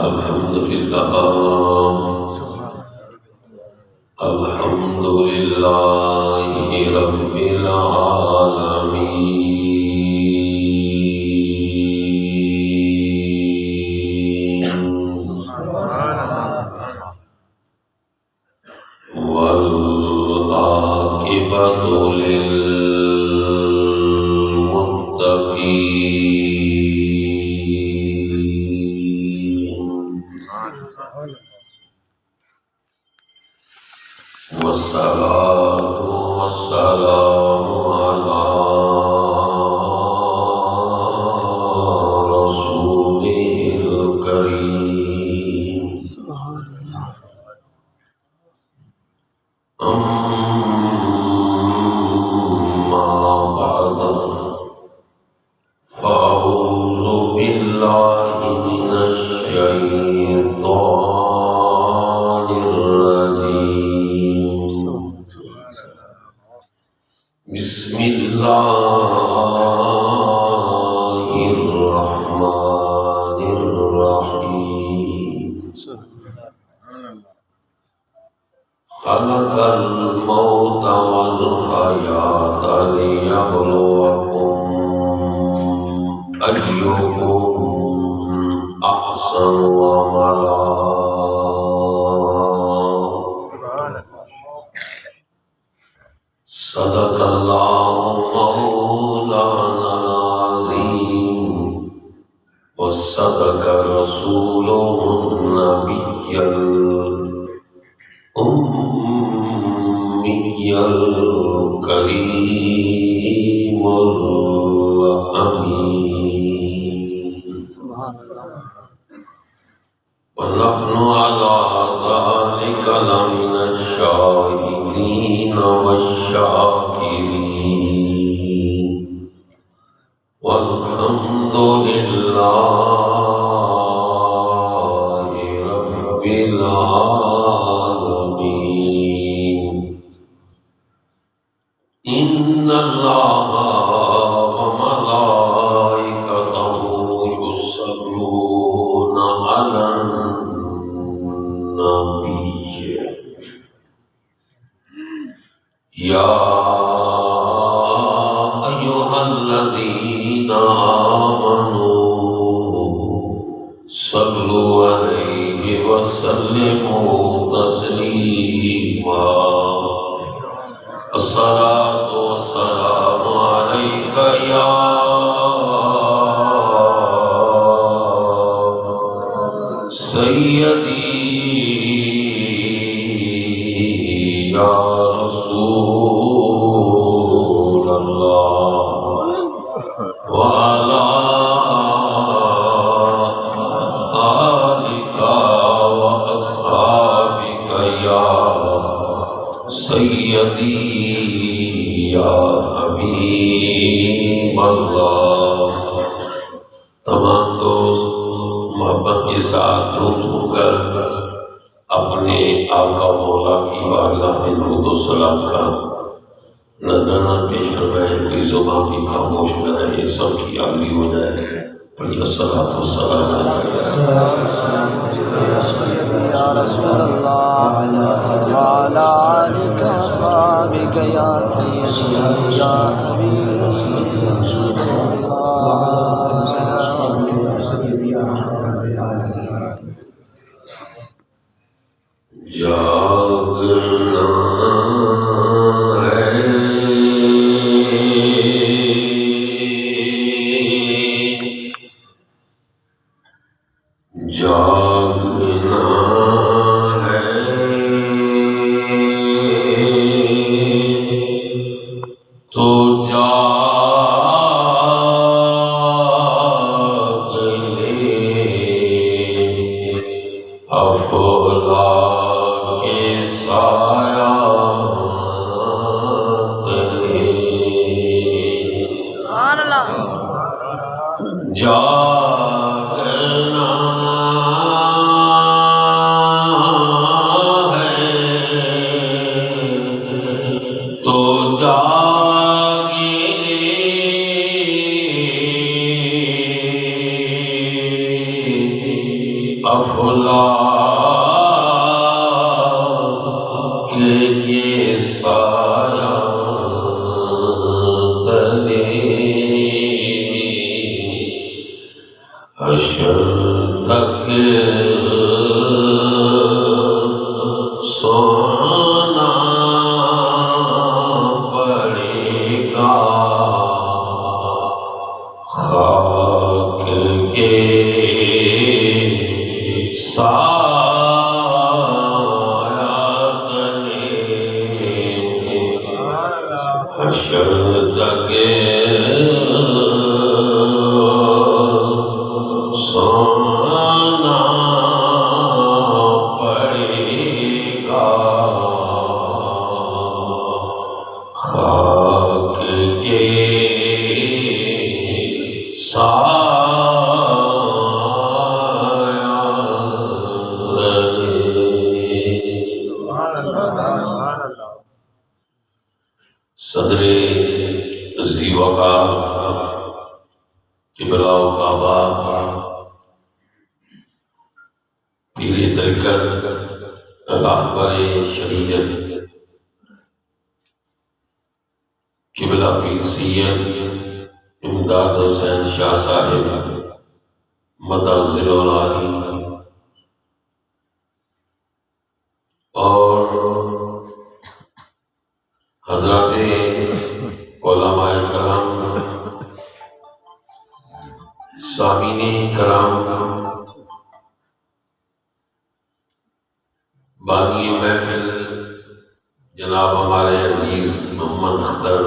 الحمدللہ الحمدللہ رب العالمین والعاقبۃ والصلاة والسلام على رسوله الكريم أما بعد فأعوذ بالله من الشيطان الرجيم بسم الله الرحمن الرحيم خلق الموت والحياة ليبلوكم أيكم أحسن عملا صدق الله مولانا العظيم وصدق رسوله النبي الأمي الكريم الأمين ونحن على ذلك لمن الشاهدين والشاكرين والحمد لله رب العالمين إن الله وملائكته يصلون على النبي يا أيها الذين آمنوا صلوا عليه وسلموا تسليما الصلاة والسلام عليك يا سيدي يا رسول الله وعلى آلك وأصحابك يا سيدي یا حبیب اللہ۔ تمام دوست محبت کے ساتھ جھوم کر اپنے آقا مولا کی بارگاہ میں درود و سلام کا نذرانہ پیش فرمائیں، کوئی زبان بھی خاموش نہ رہے، سب کی حاضری ہو جائے۔ پڑھیے الصلاۃ والسلام علیہ یا رسول اللہ وعلی آلک وصحبک یا سیدی یا حبیب جاگنا جاگنا ہے تو جاگ لے افلاک کے سایات لے سبحان اللہ۔ جاگنا افلاک کے سایہ تلے حشر تک سونا پڑے گا خاک کے سایہ تلے حشر تک سونا پڑے گا خاک کے سایہ تلے۔ صدر ذی وقار قبلہ و کعبہ پیر طریقت راہبر شریعت قبلہ پیر سید امداد حسین شاہ صاحب مدازل العالی اور حضرات علماء کرام سامعین کرام بانی محفل جناب ہمارے عزیز محمد اختر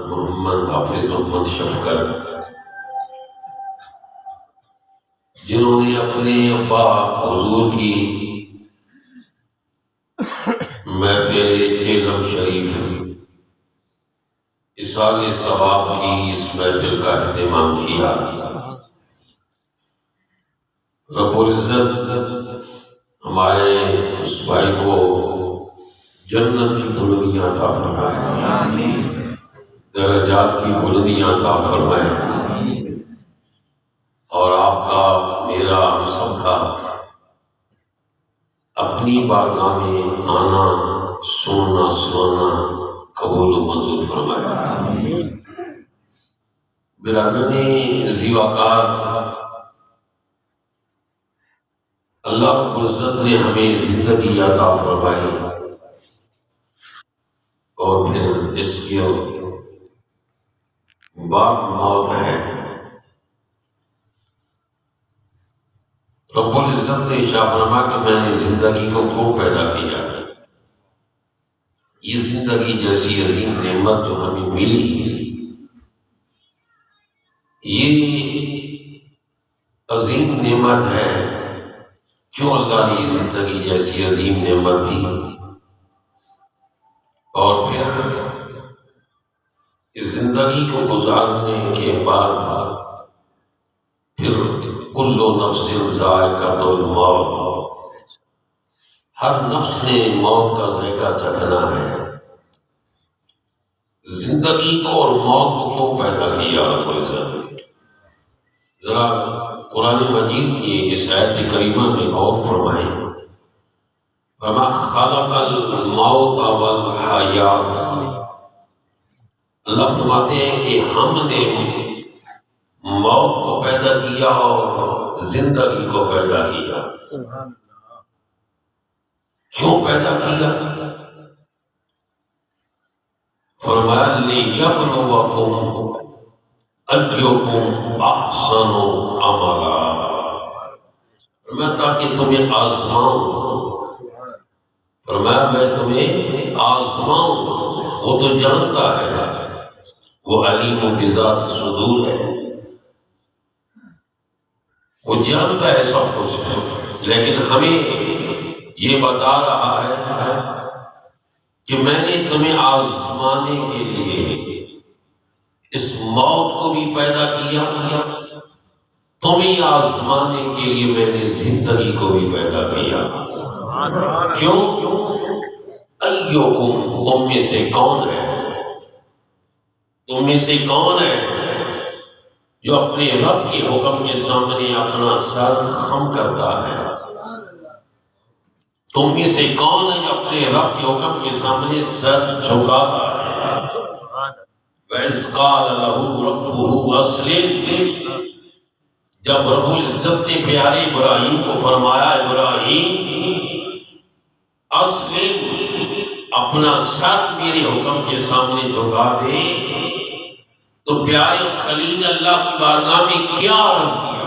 محمد حافظ محمد شفقت جنہوں نے اپنے ابا حضور کی محفل جیلم شریف اصال ثواب کی اس محفل کا اہتمام کیا۔ رب العزت ہمارے اس بھائی کو جنت کی بلندیاں عطا فرمائے، درجات کی بلندیاں عطا فرمائے، اور آپ کا میرا ہم سب کا اپنی بارگاہ میں آنا سننا سنانا قبول و منظور فرمائے۔ برادران ذی وقار، اللہ رب العزت نے ہمیں زندگی عطا فرمائی اور پھر اس کے بعد موت ہے۔ رب العزت نے ارشاد فرمایا کہ میں نے زندگی کو کیوں پیدا کیا ہے؟ یہ زندگی جیسی عظیم نعمت جو ہمیں ملی، یہ عظیم نعمت ہے، کیوں اللہ نے یہ زندگی جیسی عظیم نعمت دی؟ اور پھر اس زندگی کو گزارنے کے بعد پھر کل نفس ذائقۃ الموت، ہر نفس نے موت کا ذائقہ چکھنا ہے۔ زندگی کو اور موت کو کیوں پیدا کیا رب العزت نے؟ ذرا قرآن مجید کی اس آیت کریمہ میں غور فرمائیں۔ وَمَا خَلَقَ الْمَوْتَ وَالْحَيَاةَ، اللہ فرماتے ہیں کہ ہم نے موت کو پیدا کیا اور زندگی کو پیدا کیا۔ کیوں پیدا کیا؟ فرمایا لِيَبْلُوَكُمْ أَيُّكُمْ أَحْسَنُ عَمَلًا، میں تاکہ تمہیں آزماؤں، فرمایا میں تمہیں آزماؤں۔ وہ تو جانتا ہے، وہ علیم بذات الصدور ہے، وہ جانتا ہے سب کچھ، لیکن ہمیں یہ بتا رہا ہے کہ میں نے تمہیں آزمانے کے لیے اس موت کو بھی پیدا کیا، تمہیں آزمانے کے لیے میں نے زندگی کو بھی پیدا کیا۔ کیوں؟ ایوکم، تم میں سے کون ہے، تم میں سے کون ہے جو اپنے رب کے حکم کے سامنے اپنا سر خم کرتا ہے؟ تم میں سے کون ہے جو اپنے رب کے حکم کے سامنے سر جھکاتا ہے؟ وَإِذْ قَالَ لَهُ رَبُّهُ أَسْلِمْ، جب رب العزت نے پیارے ابراہیم کو فرمایا ابراہیم اسلم، اپنا سر میرے حکم کے سامنے جھکا دے، تو پیارے اس خلیل اللہ کی بارگاہ میں کیا عرض کیا؟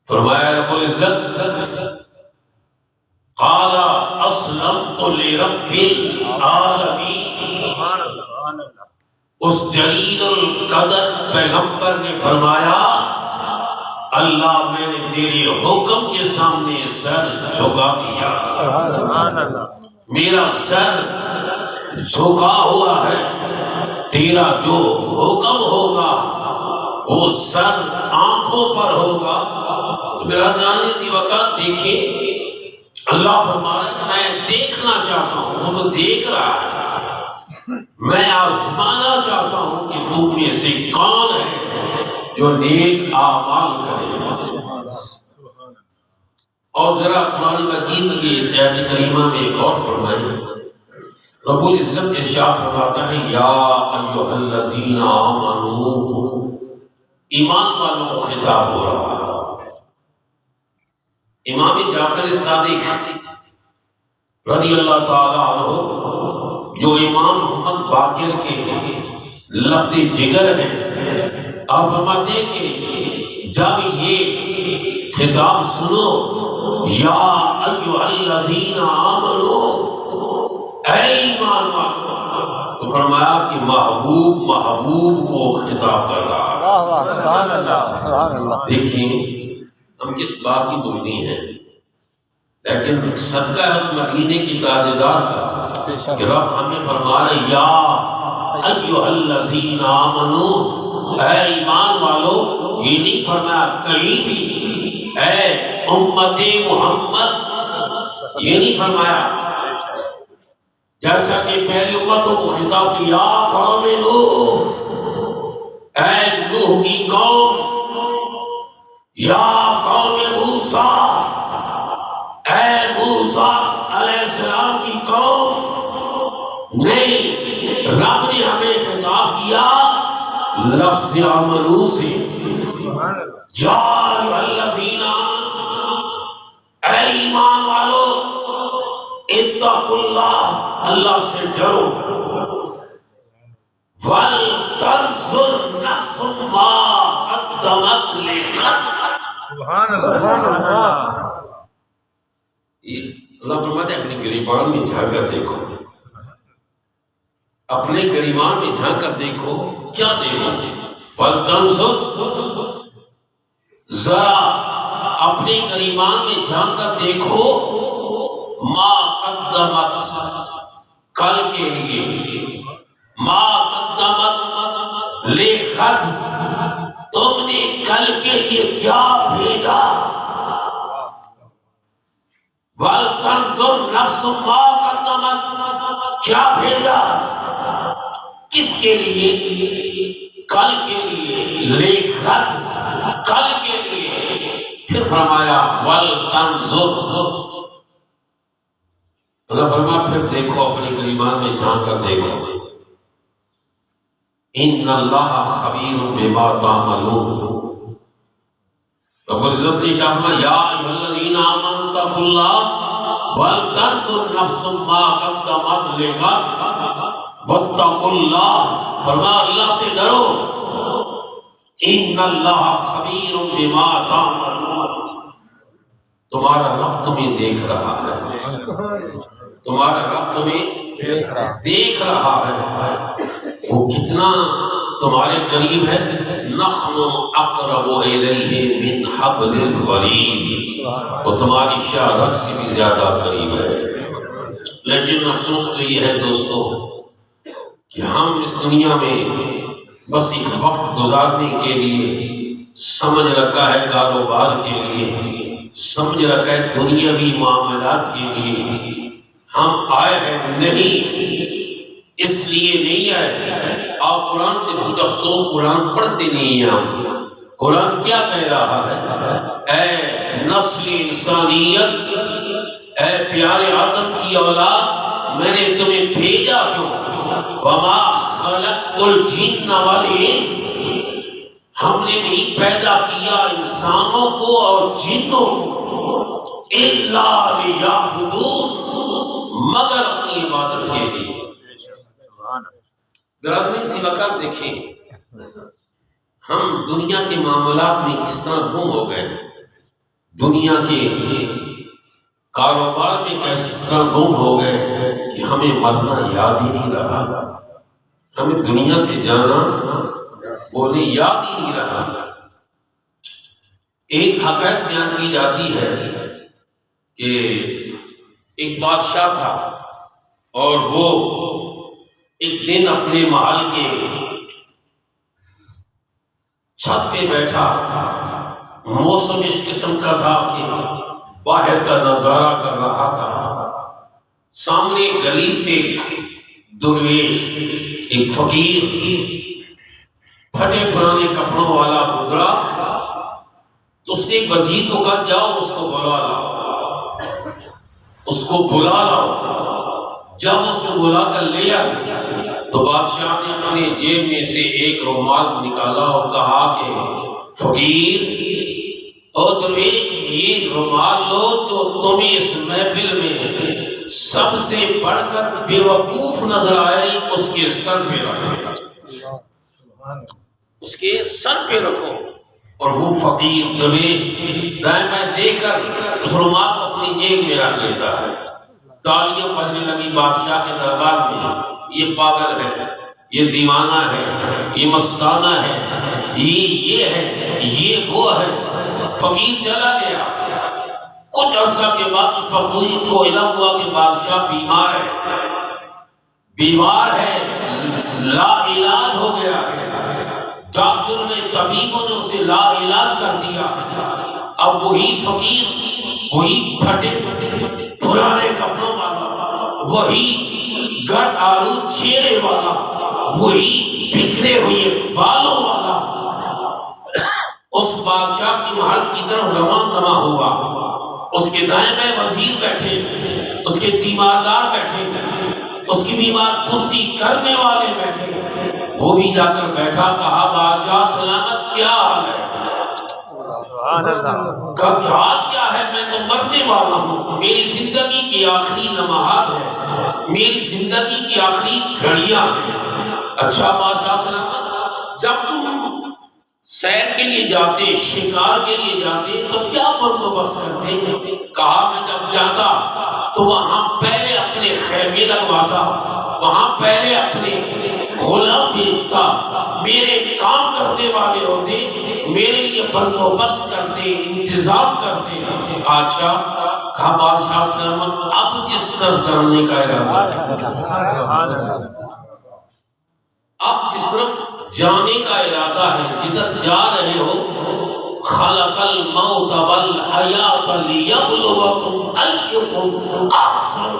فرمایا رب العزت قال اسلمت لرب العالمین، اس جلیل القدر پیغمبر نے فرمایا اللہ میں نے تیرے حکم کے سامنے سر جھکا دیا، میرا سر جھکا ہوا ہے، تیرا جو حکم ہوگا وہ سر آنکھوں پر ہوگا۔ تو میرا جانے سی وقت دیکھیے اللہ فرما رہا ہے میں دیکھنا چاہتا ہوں، وہ تو دیکھ رہا ہے، میں آزمانا چاہتا ہوں کہ تم میں سے کون ہے جو نیک اعمال کرے۔ اور ذرا قرآن مجید کی اس آیت کریمہ میں غور فرمائیں، رب العزت ارشاد فرماتا ہے یا ایھا الذین آمنوا، ایمان والوں کو خطاب ہو رہا ہے۔ امام جعفر صادق رضی اللہ تعالی عنہ جو امام محمد باقر کے لفظ جگر ہیں، آپ فرماتے ہیں کہ جب یہ خطاب سنو یا ایھا الذین آمنوا، اے ایمان والو، تو فرمایا کہ محبوب کو خطاب کر رہا ہے۔ سبحان اللہ سبحان اللہ۔ دیکھیں ہم کس بات کی بولنی ہیں، لیکن صدقہ ہے اس مدینے کی تاجدار کا کہ رب ہمیں فرما رہے یا ایھا الذین آمنوا، اے ایمان والو، یہ نہیں فرمایا کہیں بھی اے امت محمد، یہ نہیں فرمایا جیسا کہ پہلی امتوں کو خطاب کیا یا قوم نوح، اے نوح کی قوم، یا قوم موسیٰ، اے موسیٰ علیہ السلام کی قوم۔ نہیں، رب نے ہمیں خطاب کیا لفظ آمنو سے، یا ایھا الذین آمنوا، اے ایمان والو اتقوا اللہ، اللہ سے ڈرو، وَلْتَنْظُرْ نَفْسٌ مَا قَدَّمَتْ لِغَدٍ۔ سبحان اللہ۔ اللہ فرماتا ہے اپنے گریبان میں جھانک کر دیکھو، اپنے گریبان میں جھانک کر دیکھو، کیا دیکھو؟ وَلْتَنْظُرْ، ذرا اپنے گریبان میں جھانک کر دیکھو، ما قدمت، کل کے لیے، ما قدمت لغد، تم نے کل کے لیے کیا بھیجا؟ وَلْتَنْظُرْ نَفْسٌ مَا قَدَّمَتْ، کیا بھیجا کس کے لیے؟ کل کے لیے، لغد، کل کے لیے۔ پھر فرمایا وَلْتَنْظُرْ، اللہ فرمایا پھر دیکھو اپنے گریبان میں جھانک کر دیکھو، ان اللہ خبیر بما تعملون۔ رب العزت نے فرمایا یا ایھا الذین آمنوا اتقوا اللہ ولتنظر نفس ما قدمت لغد واتقوا اللہ، فرمایا اللہ سے ڈرو، ان اللہ خبیر بما تعملون، تمہارا رب تمہیں دیکھ رہا ہے، تمہارا رب تمہیں دیکھ رہا ہے، وہ کتنا تمہارے قریب ہے، نحن اقرب الیہ من حبل الورید، وہ تمہاری شاہ رگ سے بھی زیادہ قریب ہے۔ لیکن افسوس تو یہ ہے دوستو کہ ہم اس دنیا میں بس ایک وقت گزارنے کے لیے سمجھ رکھا ہے، کاروبار کے لیے سمجھ رکھا ہے، دنیاوی معاملات کے لیے ہم آئے ہیں، نہیں، اس لیے نہیں آئے۔ آپ قرآن سے بہت افسوس، قرآن پڑھتے نہیں ہیں، قرآن کیا کہہ رہا ہے؟ اے نسل انسانیت، اے پیارے آدم کی اولاد، میں نے تمہیں بھیجا کیوں؟ وما خلقت الجن والانس، ہم نے نہیں پیدا کیا انسانوں کو اور جنوں کو الا لیعبدون، مگر اپنی عبادت کے لیے۔ برادری اسی وقت دیکھیں ہم دنیا کے معاملات میں کس طرح گم ہو گئے، دنیا کے کاروبار میں کس طرح گم ہو گئے کہ ہمیں مرنا یاد ہی نہیں رہا، ہمیں دنیا سے جانا بولے یاد ہی نہیں رہا۔ ایک حقیقت بیان کی جاتی ہے کہ ایک بادشاہ تھا اور وہ ایک دن اپنے محل کے چھت پہ بیٹھا، موسم اس قسم کا تھا کہ باہر کا نظارہ کر رہا تھا، سامنے گلی سے درویش ایک فقیر پھٹے پرانے کپڑوں والا گزرا، تو اس نے ایک وزیر کو کہا جاؤ اس کو بلا لاؤ، اس کو بلا لاؤ۔ جب اس کو بلا کر لے آیا تو بادشاہ نے اپنے جیب میں سے ایک رومال نکالا اور کہا کہ فقیر اور درویش یہ رومال لو تو تمہیں اس محفل میں سب سے بڑھ کر بے وقوف نظر آئے، اس کے سر پہ رکھو، اس کے سر پہ رکھو۔ اور وہ فقیر درویش دائیں بائیں دیکھ کر اس رومال کو اپنی جیب میں رکھ لیتا ہے۔ تالیاں بجنے لگی بادشاہ کے دربار میں، یہ پاگل ہے، یہ دیوانہ ہے، یہ مستانہ ہے، یہ ہے، یہ وہ ہے۔ فقیر چلا گیا۔ کچھ عرصہ کے بعد اس فقیر کو علم ہوا کہ بادشاہ بیمار ہے، بیمار ہے، لا علاج ہو گیا ہے۔ ڈاکٹر نے، طبیبوں نے اسے لا علاج کر دیا۔ اب وہی فقیر، وہی پھٹے پرانے کپڑوں والا، وہی گرد آلود چہرے والا، وہی بکھرے ہوئے بالوں والا اس بادشاہ کی محل کی طرف رواں دواں ہوا۔ اس کے دائیں بائیں وزیر بیٹھے، اس کے تیماردار بیٹھے، اس کی بیمار کرسی کرنے والے بیٹھے۔ وہ بھی جا کر بیٹھا، کہا بادشاہ سلامت، کیا حال ہے؟ کہا حال کیا ہے؟ میں تو مرنے والا ہوں، میری زندگی کی آخری لمحات ہے، میری زندگی کی آخری گھڑیاں ہیں۔ اچھا بادشاہ سلامت، جب تم سیر کے لیے جاتے، شکار کے لیے جاتے تو کیا بندوبست کرتے؟ کہا میں جب جاتا تو وہاں پہلے اپنے خیمے لگواتا، وہاں پہلے اپنے غلام بھیجتا، میرے کام کرنے والے ہوتے، میرے لیے بندوبست کرتے، انتظام کرتے۔ اچھا کہا بادشاہ سلامت، اب جس طرف جانے کا ارادہ، اب جس طرف جانے کا ارادہ ہے، جدھر جا رہے ہو، خلق الموت والحیات لیبلوکم ایکم احسن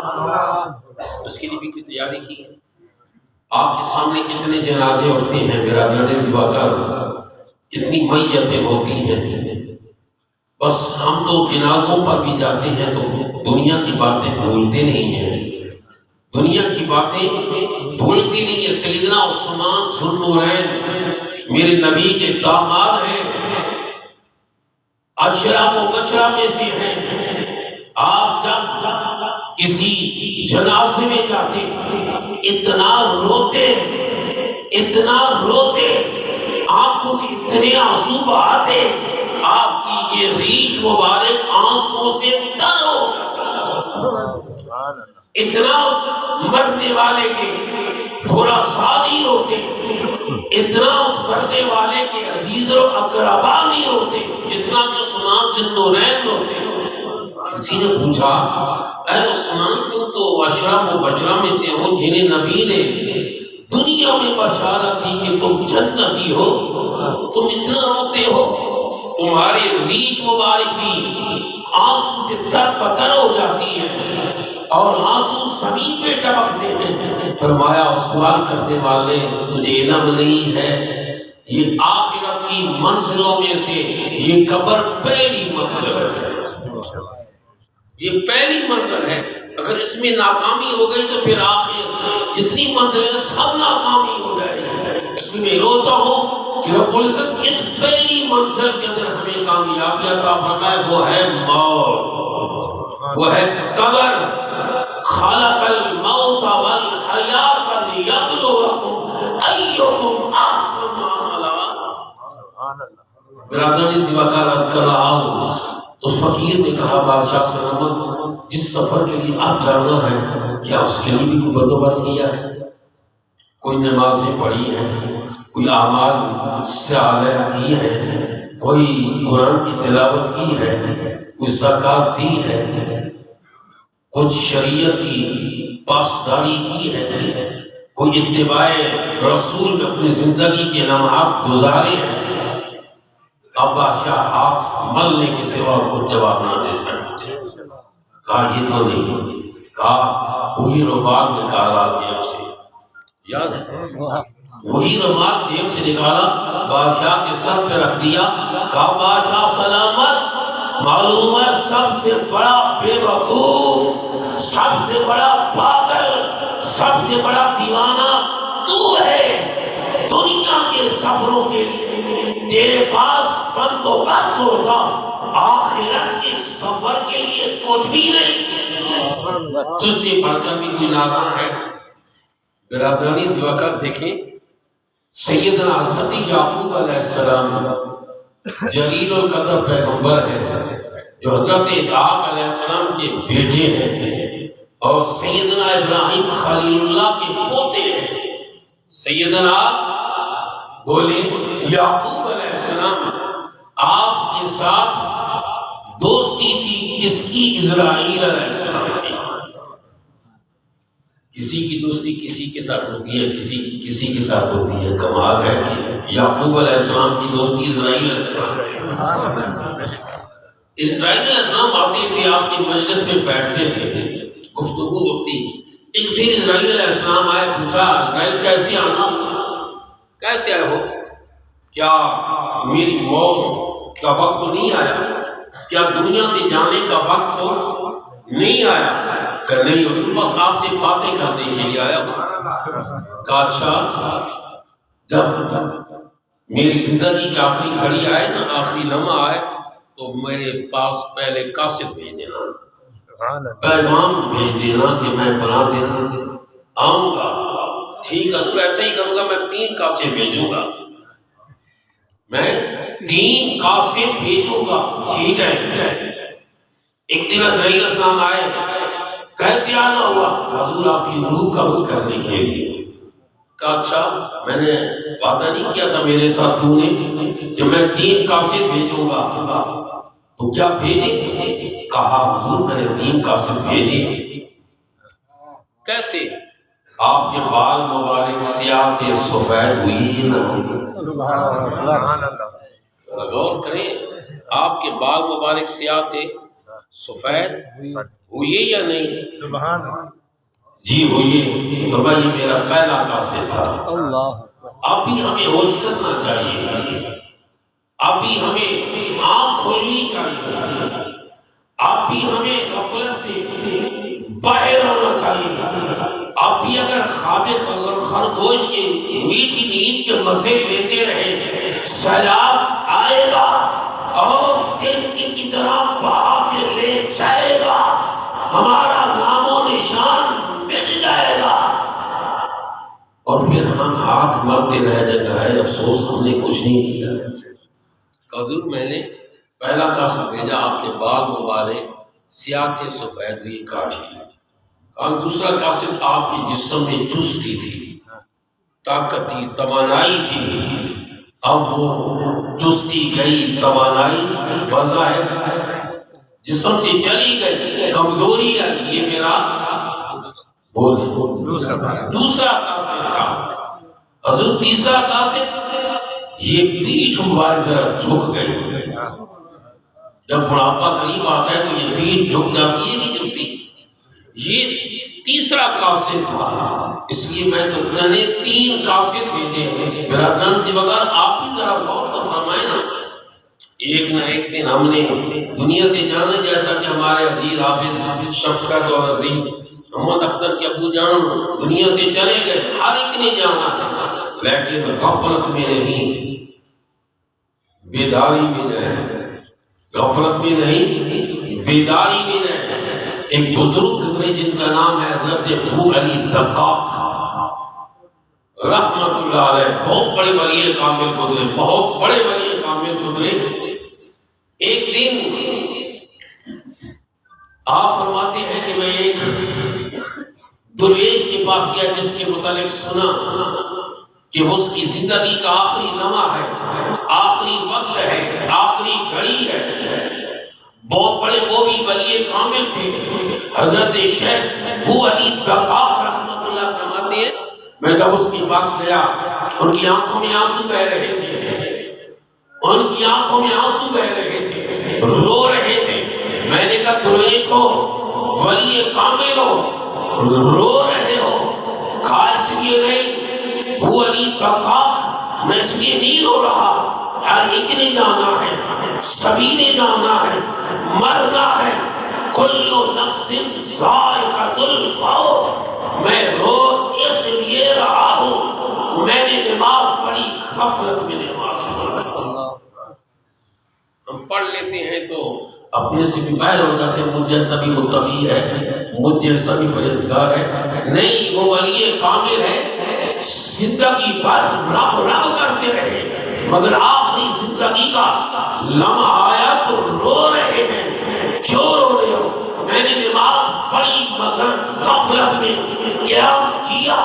عملا، اس کے لیے بھی کوئی تیاری کی ہے؟ آپ کے سامنے کتنے جنازے اٹھتے ہیں برادران زباکار، اتنی میتیں ہوتی ہیں، بس ہم تو جنازوں پر بھی جاتے ہیں تو دنیا کی باتیں بھولتے نہیں ہیں، دنیا کی باتیں بھولتی نہیں ہے۔ سیدنا عثمان ذو النورین میرے نبی کے داماد ہیں، اشراف و بچرا میں سے ہیں۔ آپ جب کسی جنازے میں جاتے اتنا روتے، اتنا روتے، آنکھوں سے اتنے آنسو بہاتے، آپ کی یہ ریش مبارک آنسوں سے تر ہو جاتی، اتنا اس مرنے والے کے برا سادی ہوتے، اتنا اس مرنے والے کے عزیز و اقربا نہیں ہوتے جتنا کہ عثمان ذو النورین ہوتے۔ کسی نے پوچھا اے عثمان تم تو اشراف و بشرا میں سے ہو جنہیں نبی نے دنیا میں بشارت دی کہ تم جنتی ہو، تم اتنا روتے ہو، تمہاری ریش مبارک بھی آنسو سے تر پتر ہو جاتی ہے اور آنسو زمین پہ ٹپکتے ہیں۔ فرمایا سوال کرنے والے تجھے علم نہیں ہے یہ آخرت کی منزلوں میں سے یہ قبر پہلی منزل ہے، یہ پہلی منزل ہے۔ اگر اس میں ناکامی ہو گئی تو پھر آخر جتنی منزلیں سب ناکامی ہو جائے گی۔ اس میں روتا ہوں کہ رب العزت اس پہلی منزل کے اندر ہمیں کامیابی عطا فرمائے، وہ ہے موت، وہ ہے قبر۔ خلق الموت والحیات لیبلوکم ایکم احسن عملا۔ برادرانی زیباکار عرض کر رہا ہوں تو اس فقیر نے کہا بادشاہ سلامت جس سفر کے لیے آپ جانا ہے کیا اس کے لیے بھی کوئی بندوبست کیا ہے؟ کوئی نمازیں پڑھی ہیں، کوئی اعمال صالحہ کی ہے، کوئی قرآن کی تلاوت کی ہے، کوئی زکوٰۃ دی ہے، کچھ شریعت کی پاسداری کی ہے، کوئی اتباع رسول میں اپنی زندگی کے لمحات گزارے ہیں؟ اب بادشاہ ہاتھ ملنے کے سوا کو جواب نہ دے سکتے۔ کہا یہ تو نہیں، کہا وہی رومال نکالا جیب سے، یاد ہے وہی رومال جیب سے نکالا، بادشاہ کے سر پہ رکھ دیا، کہا بادشاہ سلامت، معلوم ہے سب سے بڑا بے وقوف، سب سے بڑا پاگل، سب سے بڑا دیوانہ تو ہے۔ دنیا کے سفروں کے لیے تیرے پاس بندوبست ہوتا، آخرت کے سفر کے لیے کچھ بھی نہیں، تجھ سے بڑھ کر بھی کوئی نادان ہے۔ برادرانی دعا کر دیکھیں، سیدنا حضرت یعقوب علیہ السلام جلیل القدر پیغمبر ہیں جو حضرت اسحاق علیہ السلام کے بیٹے ہیں اور سیدنا ابراہیم خلیل اللہ کے پوتے ہیں۔ سیدنا بولے یعقوب علیہ السلام آپ کے ساتھ دوستی تھی، کس کی؟ اسرائیل علیہ السلام کی۔ کسی کی دوستی کسی کے ساتھ ہوتی ہے، کسی کی کسی کے ساتھ ہوتی ہے۔ کمال ہے کہ یعقوب علیہ السلام کی دوستی اسرائیل علیہ السلام، اسرائیل علیہ السلام آتے تھے آپ کے مجلس میں بیٹھتے تھے، گفتگو ہوتی۔ ایک دن اسرائیل علیہ السلام آئے، پوچھا اسرائیل کیسے آنا، کیسے آئے ہو؟ کیا میری موت کا وقت تو نہیں آیا؟ کیا دنیا سے جانے کا وقت تو نہیں آیا؟ کہ نہیں ہو، بس آپ سے باتیں کرنے کے لیے آیا ہوں۔ کہا اچھا، جب میری زندگی کی آخری گھڑی آئے نا، آخری لمحہ آئے تو میرے پاس پہلے قاصد بھیج دینا، پیغام بھیج دینا کہ میں فلاں دن آؤں گا۔ ٹھیک ہے حضور، ایسا ہی کروں گا، میں 3 قاصد بھیجوں گا، میں 3 قاصد بھیجوں گا۔ ٹھیک ہے۔ ایک دن اسرائیل علیہ السلام آئے، کیسے آنا ہوا؟ حضور آپ کی روح قبض کرنے کے لیے۔ کہا اچھا، میں نے وعدہ نہیں کیا تھا میرے ساتھ تو نے کہ میں 3 قاصد بھیجوں گا، تو کیا بھیجے؟ کہا حضور میں نے 3 قاصد بھیجے۔ کیسے؟ آپ کے بال مبارک سیاہ تھے، سفید ہوئی ہی نہ ہوئی۔ غور کریں، آپ کے بال مبارک سیاہ تھے، سفید ہوئے یا نہیں؟ سبحان جی ہوئے۔ بابا یہ میرا پہلا قاصد تھا۔ اب بھی ہمیں ہوش کرنا چاہیے، اب بھی ہمیں آنکھ کھولنی چاہیے، اب بھی ہمیں غفلت سے باہر آنا چاہیے۔ اب بھی اگر خواب خرگوش کی میٹھی نیند کے مزے لیتے رہے، سیلاب آئے گا اور دن کی طرح بہا کے لے جائے گا، ہمارا نام و نشان مٹ جائے گا اور پھر ہم ہاتھ مرتے رہ جائیں، افسوس ہم نے کچھ نہیں کیا۔ حضور میں نے پہلا قاصد بھیجا، آپ کے بال مبارک سیاہ تھے، سفید ہوئی کاٹی۔ اور دوسرا قاصد آپ کے جسم میں چستی تھی، طاقت تھی، توانائی تھی۔ اب وہ چستی گئی، توانائی بظاہر جسم سے چلی گئی، کمزوری آئی۔ یہ میرا بولے دوسرا قاصد تھا۔ حضور تیسرا قاصد، یہ پیٹھ مبارک ذرا جھک گئی۔ جب بڑھاپا قریب آتا ہے تو یہ پیٹھ جھک جاتی ہے، نہیں جھکتی؟ یہ تیسرا قاصد تھا، اس لیے میں تو میں نے 3 قاصد بھیجے برادران سے بغیر آپ بھی ذرا غور تو فرمائیں نا۔ ایک نہ ایک دن ہم نے دنیا سے جانا، جیسا کہ ہمارے عزیز حافظ شفقت اور عزیز محمد اختر کے ابو جان دنیا سے چلے گئے، ہر ایک نے جانا ہے، لیکن غفلت میں نہیں، بیداری میں رہے، غفلت میں نہیں، بیداری میں رہے۔ ایک بزرگ گزرے جن کا نام ہے حضرت ابو علی دقاق رحمت اللہ علیہ، بہت بڑے ولی کامل گزرے، بہت بڑے ولی کامل گزرے۔ ایک دن آپ فرماتے ہیں کہ میں ایک درویش کے پاس گیا جس کے متعلق سنا کہ اس کی زندگی کا آخری لمحہ ہے، آخری وقت ہے، آخری گھڑی ہے۔ بہت بڑے وہ بھی ولی کامل تھے، حضرت شیخ ابو علی دقاق رحمت اللہ فرماتے ہیں میں جب اس کے پاس گیا، ان کی آنکھوں میں آنسو بہ رہے تھے، ان کی آنکھوں میں آنسو بہ رہے تھے، رو رہے تھے۔ میں نے کہا درویش ہو، ولی کامل ہو، رو رہے ہو، کہا اس لیے نہیں ابو علی دقاق، میں اس لیے نہیں رو رہا، ہر ایک نے جانا ہے، سبھی نے جانا ہے، مرنا ہے، کل نفس ذائقۃ الموت۔ میں رو اس لیے رہا ہوں، میں نے نماز پڑھی، غفلت میں نماز پڑھی۔ ہم پڑھ لیتے ہیں تو اپنے سے بھی باہر ہو جاتے ہیں، مجھ جیسا بھی متقی ہے، مجھ جیسا بھی پرہیزگار ہے۔ نہیں، وہ ولی کامل ہے، زندگی پر رب رب کرتے رہے، مگر آخری زندگی کا لمحہ آیا تو رو رہے ہیں۔ کیوں رو رہے ہو؟ میں نے نماز پڑھی مگر غفلت میں، قیام کیا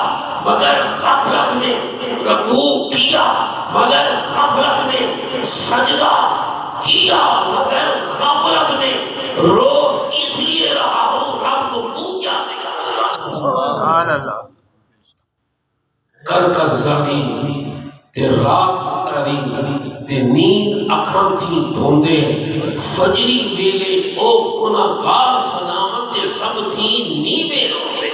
مگر غفلت میں، رکوع کیا مگر غفلت میں، سجدہ کیا مگر غفلت میں، رو اس لیے رہا ہوں رب کو منہ کیا دکھا۔ سبحان اللہ۔ کر کا زاری تے رات گزاری تے نیند اکھاں تھی دھوندے، فجری ویلے او گناہگار سلامت تے سب تھی نیوے روندے۔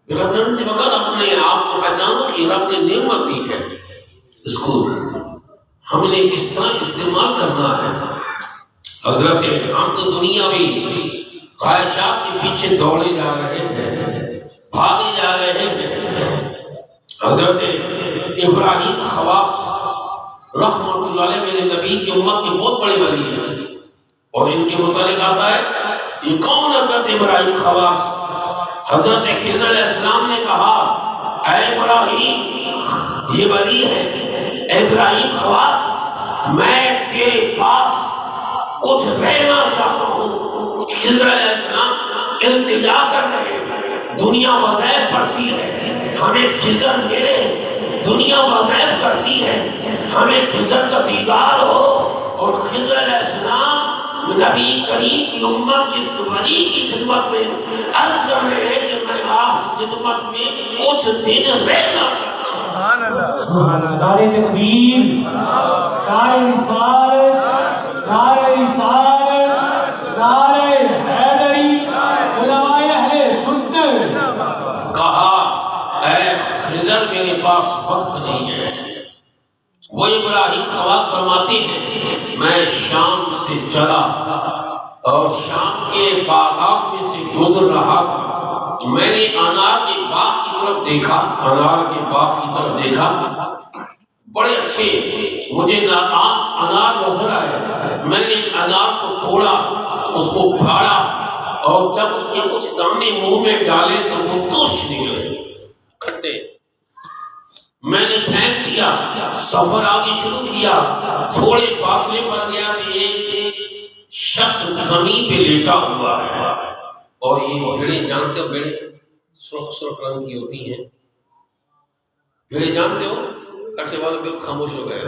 برادران سے بغیر اپنے آپ کو پہچانو کہ رب نے نعمت دی ہے، اس کو ہم نے کس طرح استعمال کرنا ہے۔ حضرت ہم تو دنیاوی خواہشات کے پیچھے دوڑے جا رہے ہیں، بھاگے جا رہے ہیں۔ حضرت ابراہیم خواص رحمت اللہ علیہ میرے نبی کی امت کے بہت بڑے ولی ہیں، اور ان کے متعلق آتا ہے یہ کون حضرت ابراہیم خواص؟ حضرت خضر علیہ السلام نے کہا اے ابراہیم، یہ ولی ہے، اے ابراہیم خواص، میں تیرے پاس کچھ رہنا چاہتا ہوں۔ خضر علیہ السلام التجا کر رہے، دنیا وظائف پڑتی ہے، ہمیں خضر ملے، دنیا وظائف کرتی ہے، ہمیں خضر کا دیدار ہو۔ اور خضر علیہ السلام نبی کریم کی امت کی ولی کی خدمت میں عرض کر رہے ہیں کہ میں آپ کی خدمت میں کچھ دن رہنا چاہتا ہوں۔ سبحان اللہ، سبحان اللہ۔ نعرہ تکبیر، نعرہ رسالت، نعرہ رسالت، نعرہ حیدری، علماء اہل سنت۔ کہا اے خضر میرے پاس وقت نہیں ہے۔ وہ ابراہیم خواص فرماتے ہیں میں شام سے چلا اور شام کے باغات میں سے گزر رہا تھا، میں نے انار کے باغ کی طرف دیکھا، انار کے باغ کی طرف دیکھا، بڑے اچھے مجھے انار نظر آئے۔ میں نے انار کو توڑا، اس کو پھاڑا، اور جب اس کے کچھ دانے منہ میں ڈالے تو وہ توش نکلے، کھٹے۔ میں نے پھینک دیا، سفر آگے شروع کیا، تھوڑے فاصلے پر گیا کہ ایک شخص زمین پہ لیٹا ہوا ہے، اور یہ بھیڑیں جانتے ہو، بھیڑیں سرخ سرخ رنگ کی ہوتی ہیں، بھیڑیں جانتے ہو؟ کٹھے والے بالکل خاموش ہو گئے،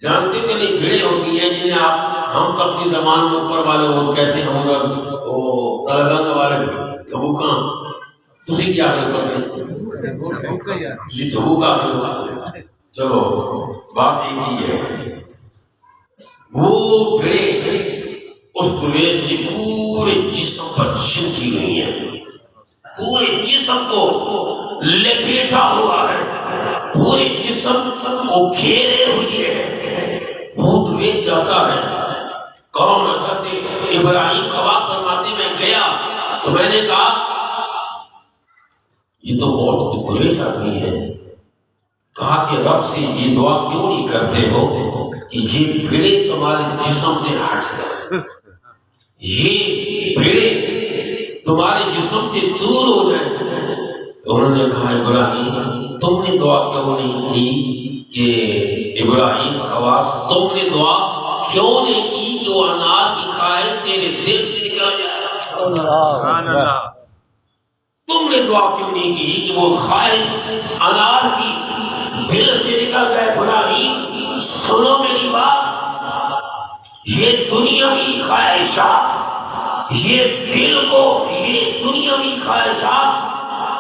جانتے ہو کہ نہیں؟ بھیڑیں ہوتی ہیں جنہیں ہم تو اپنی زبان میں اوپر والے وہ کہتے ہیں، وہ تلنگانہ والے دھبوکاں، تسی کیا خدمت نہیں جی دھبوکا کھلو۔ چلو بات ایک ہی ہے، وہ بھیڑیں اس درویش کے پورے جسم پر چمکی ہوئی ہیں، پورے جسم کو لپیٹا ہوا ہے، پورے جسم کو گھیرے ہوئی ہے، بھوت ویچ جاتا ہے۔ قوم حضرت ابراہیم خواص فرماتے میں گیا تو میں نے کہا یہ تو بہت درویش آدمی ہے، کہا کہ رب سے یہ دعا کیوں نہیں کرتے ہو کہ یہ بھیڑے تمہارے جسم سے ہٹ جائیں، یہ بھیڑے تمہارے جسم سے دور ہو جائیں۔ تو انہوں نے کہا ابراہیم تم نے دعا کیوں نہیں کی کہ ابراہیم خواص تم نے دعا کیوں نہیں کی کہ وہ انار کی کھائے تیرے دل سے نکل جائے؟ سبحان اللہ۔ تم نے دعا کیوں نہیں کی کہ وہ خواہش انار کی دل سے نکل جائے؟ ابراہیم سنو میری بات، یہ دنیاوی خواہشات، یہ دل کو، یہ دنیاوی خواہشات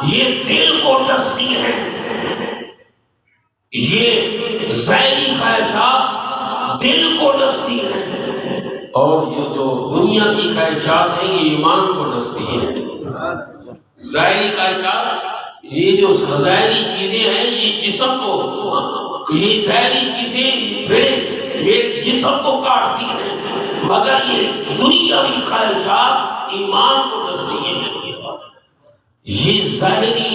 یہ دل کو ڈستی ہیں، یہ ظاہری خواہشات دل کو ڈستی ہیں، اور یہ جو دنیا کی خواہشات ہیں یہ ایمان کو ڈستی ہیں۔ ظاہری خواہشات یہ جو ظاہری چیزیں ہیں یہ جسم کو، یہ ظاہری چیزیں میرے جسم کو کاٹتی ہیں، مگر یہ دنیاوی خواہشات ایمان کو ڈستی ہیں۔ یہ ظاہری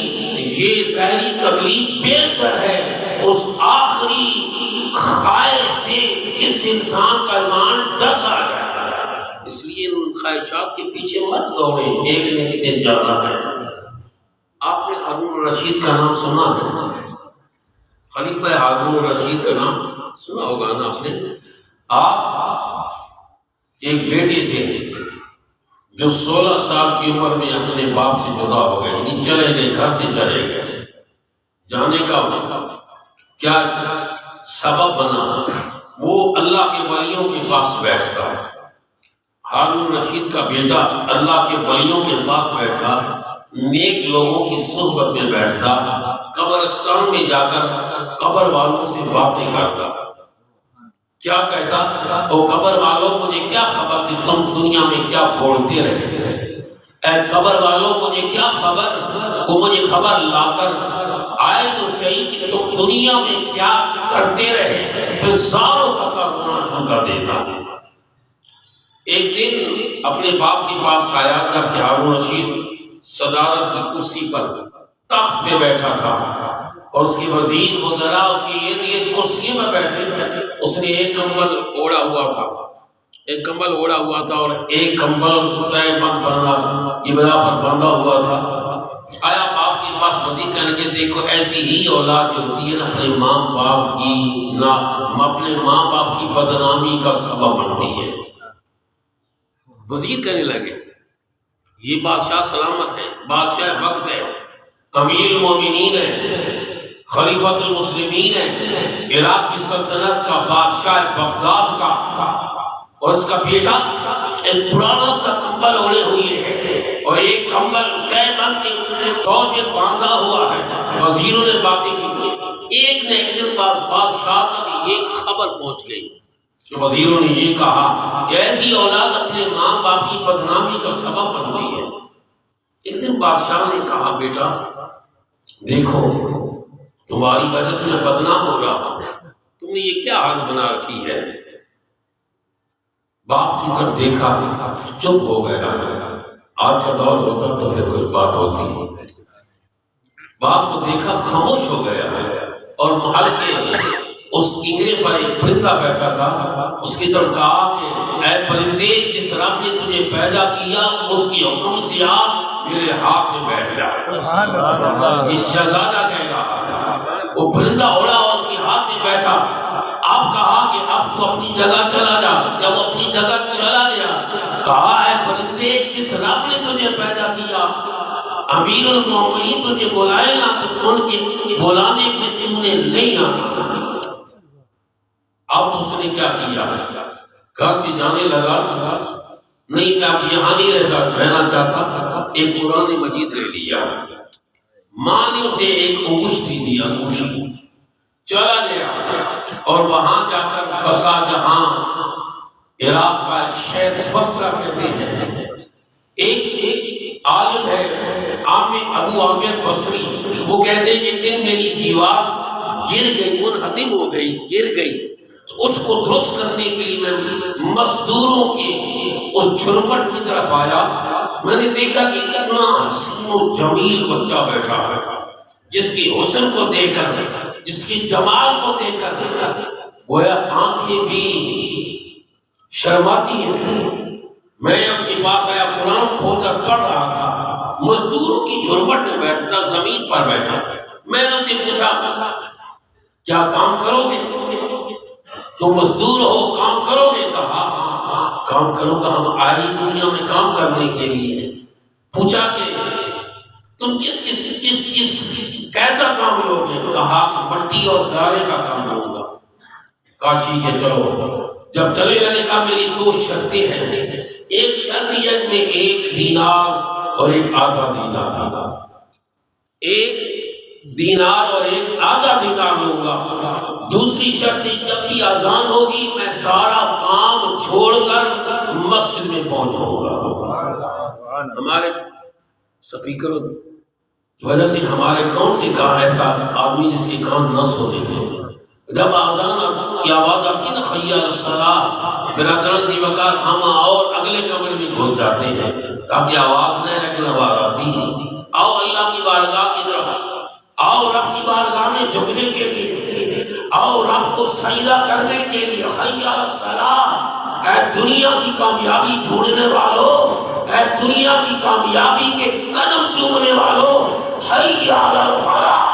تکلیف بہتر ہے اس آخری خواہش سے جس انسان کا ایمان ڈس آ جائے۔ اس لیے ان خواہشات کے پیچھے مت دوڑیں، ایک نہ ایک دن جانا ہے۔ آپ نے ہارون الرشید کا نام سنا ہے؟ خلیفہ ہارون الرشید کا نام سنا ہوگا نا آپ نے؟ آپ ایک بیٹے تھے جو 16 سال کی عمر میں اپنے باپ سے جدا ہو گئے، یعنی چلے گئے، گھر سے چلے گئے۔ جانے کا کیا سبب بنا؟ وہ اللہ کے ولیوں کے پاس بیٹھتا، ہارون رشید کا بیٹا اللہ کے ولیوں کے پاس بیٹھا، نیک لوگوں کی صحبت میں بیٹھتا، قبرستان میں جا کر قبر والوں سے باتیں کرتا۔ کیا کہتا؟ او قبر والوں مجھے کیا خبر کہ تم دنیا میں کیا بولتے رہے؟ اے قبر والوں مجھے کیا خبر، وہ مجھے خبر لا کر آئے تو صحیح کہ تم دنیا میں کیا کرتے رہے۔ پھر ساروں کا رونا شروع کر دیتا۔ ایک دن اپنے باپ کے پاس آیا کر کہ ہارون رشید صدارت کی کرسی پر تخت پہ بیٹھا تھا اور اس کے وزیر وزراء اس کے ارد کرسی میں بیٹھے۔ اس نے ایک کمبل اوڑا ہوا تھا اور ایک کمبل طے بند باندھا جبڑا پر باندھا ہوا تھا۔ آیا باپ کے پاس وزیر کہنے کے دیکھو ایسی ہی اولاد جو ہوتی ہے اپنے ماں باپ کی بدنامی کا سبب بنتی ہے۔ وزیر کہنے لگے یہ بادشاہ سلامت ہے، بادشاہ وقت ہے، امیر المومنین ہے، خلیفۃ المسلمین ہے، عراق کی سلطنت کا بادشاہ بغداد کا، اور اس کا بیٹا ایک پرانا سا کمبل اوڑے ہوئے ہے اور ایک کمبل طے بند کے طور پہ باندھا ہوا ہے۔ وزیروں نے باتیں کی، ایک نہ ایک دن بادشاہ تک یہ خبر پہنچ گئی کہ وزیروں نے یہ کہا کہ ایسی اولاد اپنے ماں باپ کی بدنامی کا سبب بنتی ہے۔ ایک دن بادشاہ نے کہا بیٹا دیکھو تمہاری وجہ سے میں بدنام ہو رہا ہوں، تم نے یہ کیا حال بنا رکھی ہے؟ باپ کی طرف دیکھا، چپ ہو گیا۔ آج کا دور ہوتا تو پھر کچھ بات ہوتی۔ باپ کو دیکھا، خاموش ہو گیا اور محل کے اس کنگرے پر ایک پرندہ بیٹھا تھا، اس کی طرف کہا کہ اے پرندے جس رب نے تجھے پیدا کیا اس کی حکم سے آ میرے ہاتھ میں بیٹھ جا۔ یہ شہزادہ کہہ رہا ہے، وہ پرندہ اڑا اور اس کے ہاتھ میں بیٹھا۔ اب کہا کہ اب تو اپنی جگہ چلا جا۔ جب وہ اپنی جگہ چلا گیا کہا اے پرندے جس رب نے تجھے پیدا کیا امیر المومنین تجھے بلائے نا تو ان کے بلانے پہ تو نے نہیں آنا۔ اب اس نے کیا کیا؟ گھر سے جانے لگا، نہیں میں اب یہاں نہیں رہنا چاہتا، ایک قرآن مجید لے لیا، ماں نے اسے ایک انگشتی دیا، انگشتی چلا گیا اور وہاں جا کر بسا جہاں عراق کا ایک شہر بصرہ کہتے ہیں، ایک عالم ہے ابو عامر بصری، وہ کہتے ہیں کہ ایک دن میری دیوار گر گئی، منہدم ہو گئی، گر گئی، تو اس کو درست کرنے کے لیے میں مزدوروں کے اس جھرمٹ کی طرف آیا، میں نے دیکھا کہ کتنا حسین و جمیل بچہ بیٹھا ہے، جس کی حسن کو دیکھ کر، جس کی جمال کو دیکھ کر گویا آنکھیں بھی شرماتی ہیں۔ میں اس کے پاس آیا، قرآن کھول کر پڑھ رہا تھا، مزدوروں کی جھرمٹ میں بیٹھتا، زمین پر بیٹھا۔ میں نے اسے پوچھا کیا کام کرو گے؟ تم مزدور ہو، کام کرو گے؟ کہا ہاں کام کروں گا، ہم آئے دنیا میں کام کرنے کے لیے۔ پوچھا کہ تم کس چیز کیسا کام لو گے؟ کہا کہ مٹی اور گارے کا کام لوں گا۔ کہا ٹھیک ہے چلو۔ جب چلے لگے کہا میری دو شرطیں ہیں، ایک شرط یہ میں 1 دینار اور ایک آدھا دینار، 1 دینار اور ایک آدھا دینار لوں گا۔ دوسری شرط جب بھی اذان ہوگی میں سارا کام چھوڑ کر مسجد میں پہنچوں گا۔ ہمارے سپیکر کی وجہ سے ہمارے کون سے کہاں ایسا آدمی جس کے کان نہ سونے تھے، جب اذان کی آواز آتی ہے نا حی علی الصلاۃ، برادران ذی وقار ہم اور اگلے کمرے میں گھس جاتے ہیں تاکہ آواز نہ، لیکن آواز آتی ہے۔ آؤ اللہ کی بارگاہ کی طرف، آؤ رب کی بارگاہ میں جھکنے کے لیے، آؤ رب کو سجدہ کرنے کے لیے۔ حی علی الصلاۃ، اے دنیا کی کامیابی ڈھونڈنے والوں، اے دنیا کی کامیابی کے قدم چومنے والوں، حی علی الفلاح۔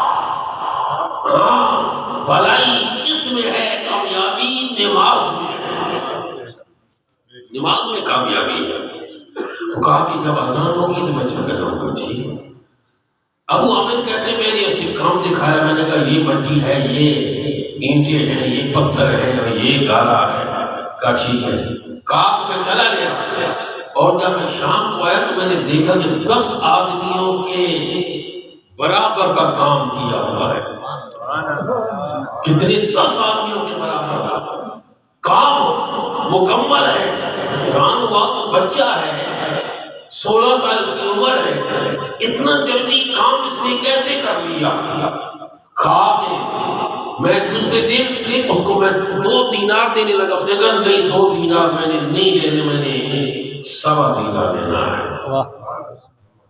ہاں بھلائی کس میں ہے؟ کامیابی نماز میں، نماز میں کامیابی ہے۔ وہ کہا کہ جب اذان ہوگی تو میں چل جاؤں گا۔ ٹھیک۔ ابو عامر کہتے ہیں میں نے اسے کام دکھایا، میں نے کہا یہ مٹی ہے، یہ اینٹیں ہیں، یہ پتھر ہے، یہ گارا ہے۔ کہا ٹھیک ہے۔ کہا کہ میں چلا گیا، اور جب میں شام کو آیا تو میں نے دیکھا کہ 10 آدمیوں کے برابر کا کام کیا ہوا ہے۔ کتنے؟ 10 آدمیوں کے برابر کا کام مکمل ہے۔ حیران ہوا تو بچہ ہے، 16 سال اس کی عمر ہے، اتنا جلدی کام اس نے کیسے کر لیا؟ کھا کے میں دوسرے دن اس کو میں 2 دینار دینے لگا۔ اس نے کہا نہیں 2 دینار میں نے نہیں دینے، میں نے 1.25 دینار دینا ہے۔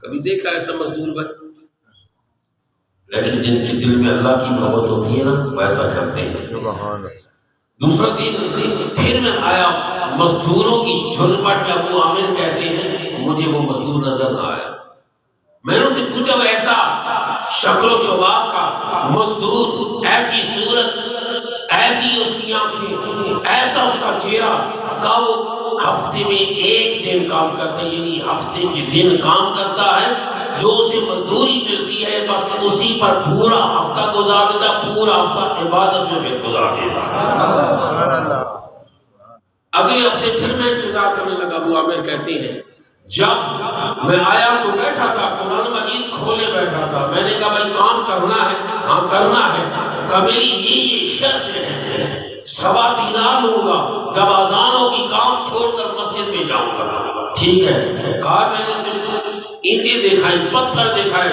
کبھی دیکھا ایسا مزدور بھائی؟ لیکن جن کے دل میں اللہ کی محبت ہوتی ہے نا وہ ایسا کرتے ہیں۔ دوسرا دن پھر میں آیا، مزدوروں کی جھرمٹ میں ابو عامر کہتے ہیں مجھے وہ مزدور نظر نہ آیا۔ میں نے اسے پوچھا وہ ایسا شکل و شباب کا مزدور، ایسی صورت، ایسی اس کی آنکھیں، ایسا اس کا چہرہ، کہا وہ ہفتے میں 1 دن کام کرتا ہے، یعنی ہفتے کے دن کام کرتا ہے، جو اسے مزدوری ملتی ہے بس اسی پر پورا ہفتہ گزار دیتا، پورا ہفتہ عبادت میں پھر گزار دیتا۔ اگلے ہفتے پھر میں انتظار کرنے لگا۔ ابو عامر کہتے ہیں جب میں آیا تو بیٹھا تھا، قرآن مجید کھولے بیٹھا تھا۔ میں نے کہا بھائی کام کرنا ہے؟ ہاں کرنا ہے۔ کہا میری یہ شرط ہے، 1.25 دینار لوں گا، جب اذان ہوگی کام چھوڑ کر مسجد میں جاؤں گا۔ ٹھیک ہے۔ کہا میں نے اینٹیں دکھائی، پتھر دکھائے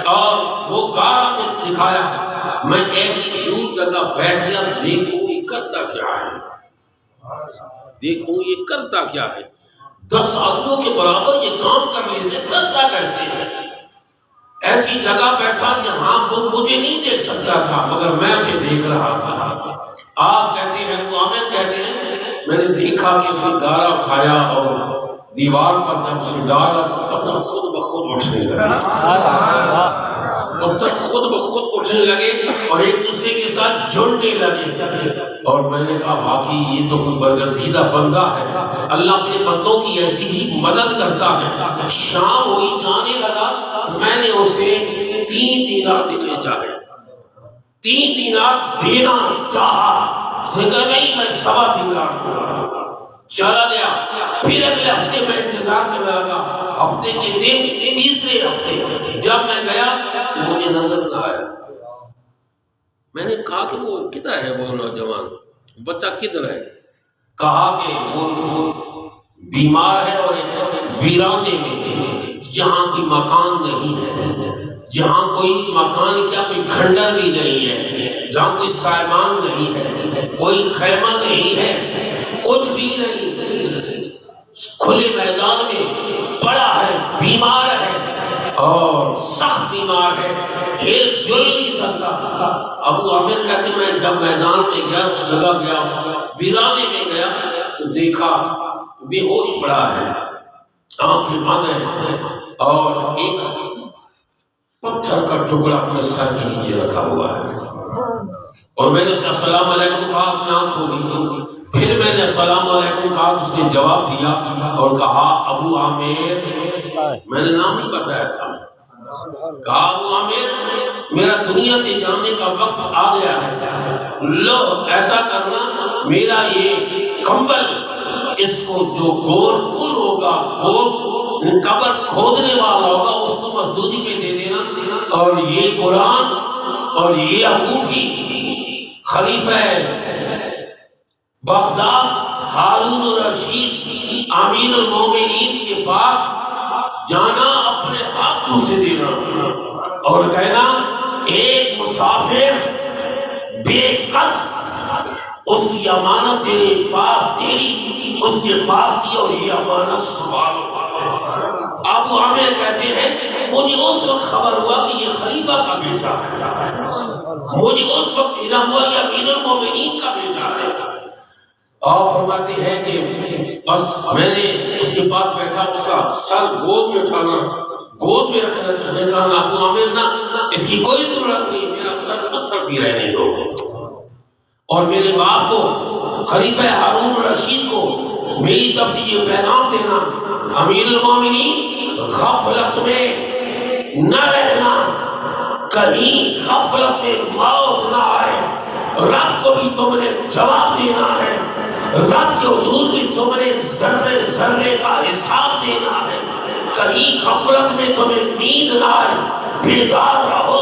اور وہ گارا میں دکھایا۔ میں ایسی دور جگہ بیٹھ گیا، دیکھوں یہ کرتا کیا ہے، دیکھوں یہ کرتا کیا ہے۔ 10 آدمیوں کے برابر یہ کام کر لیتے، کرتا کیسے ہے؟ ایسی جگہ بیٹھا جہاں وہ مجھے نہیں دیکھ سکتا تھا مگر میں اسے دیکھ رہا تھا۔ آپ کہتے ہیں، ابو عامر کہتے ہیں میں نے دیکھا کہ اسے گارا کھایا اور دیوار پر جب اسے ڈالا تو پتھر خود بخود اٹھنے لگے، پتھر خود بخود اٹھنے لگے اور ایک دوسرے کے ساتھ جڑنے لگے۔ اور میں نے کہا واقعی یہ تو کوئی برگزیدہ بندہ ہے، اللہ اپنے بندوں کی ایسی ہی مدد کرتا ہے۔ شام ہوئی، جانے لگا، میں نے اسے 3 دینار دینے چاہے، 3 دینار دینا چاہا، اس نے کہا نہیں میں 1.25 دینار دوں۔ چلا گیا۔ پھر اگلے ہفتے میں انتظار کرنے لگا، ہفتے کے دن، تیسرے ہفتے جب میں گیا مجھے نظر نہ آیا۔ میں نے کہا کہ وہ کدھر ہے، وہ نوجوان بچہ کدھر ہے؟ کہا کہ وہ بیمار ہے اور ویرانے میں جہاں کوئی مکان نہیں ہے، جہاں کوئی مکان کیا کوئی کھنڈر بھی نہیں ہے، جہاں کوئی سائمان نہیں ہے، کوئی خیمہ نہیں ہے، کچھ بھی نہیں، کھلے میدان میں پڑا ہے، بیمار ہے اور سخت بیمار ہے، ہل جل نہیں سکتا۔ ابو عامر کہتے میں جب میدان میں گیا، اس جگہ گیا، ویرانے میں گیا تو دیکھا بے ہوش پڑا ہے، آنکھیں بند ہیں اور ایک پتھر کا ٹکڑا اپنے سر کے نیچے رکھا ہوا ہے، اور میں نے اسے السلام علیکم کہا، اس نے آنکھ کھولی، پھر میں نے السلام علیکم کہا تو اس نے جواب دیا اور کہا ابو عامر، میں نے نام نہیں بتایا تھا، کہا ابو عامر میرا دنیا سے جانے کا وقت آ گیا ہے، لو ایسا کرنا میرا یہ کمبل اس کو جو گور کل ہوگا، گور قبر کھودنے والا ہوگا، اس کو مزدوری میں دے دینا، اور یہ قرآن اور یہ انگوٹھی خلیفہ بغداد ہارون الرشید امیر المومنین کے پاس جانا، اپنے ہاتھوں سے دینا اور کہنا ایک مسافر بے کس اس کی امانت تیرے پاس، تیری اس کے پاس تھی اور یہ امانت سنبھالو۔ ابو عامر کہتے ہیں مجھے اس وقت خبر ہوا کہ یہ خلیفہ کا بیٹا ہے، مجھے اس وقت علم ہوا یہ امیر المومنین کا بیٹا ہے، اور فرماتے ہیں کہ بس میں نے اس کے پاس بیٹھا، اس کا سر گود میں اٹھانا، گود میں رکھنا، اس نے کہا ابو عامر نہ، اس کی کوئی ضرورت نہیں، میرا سر پتھر بھی رہنے دو، اور میرے باپ کو خلیفہ ہارون الرشید کو میری طرف سے یہ پیغام دینا، امیر المومنین غفلت میں نہ رہنا، کہیں غفلت میں موت نہ آئے، رب کو بھی تم نے جواب دینا ہے، رب کے حضور بھی تم نے ذرے ذرے کا حساب دینا ہے، کہیں غفلت میں تمہیں نیند نہ آئے، بیدار رہو،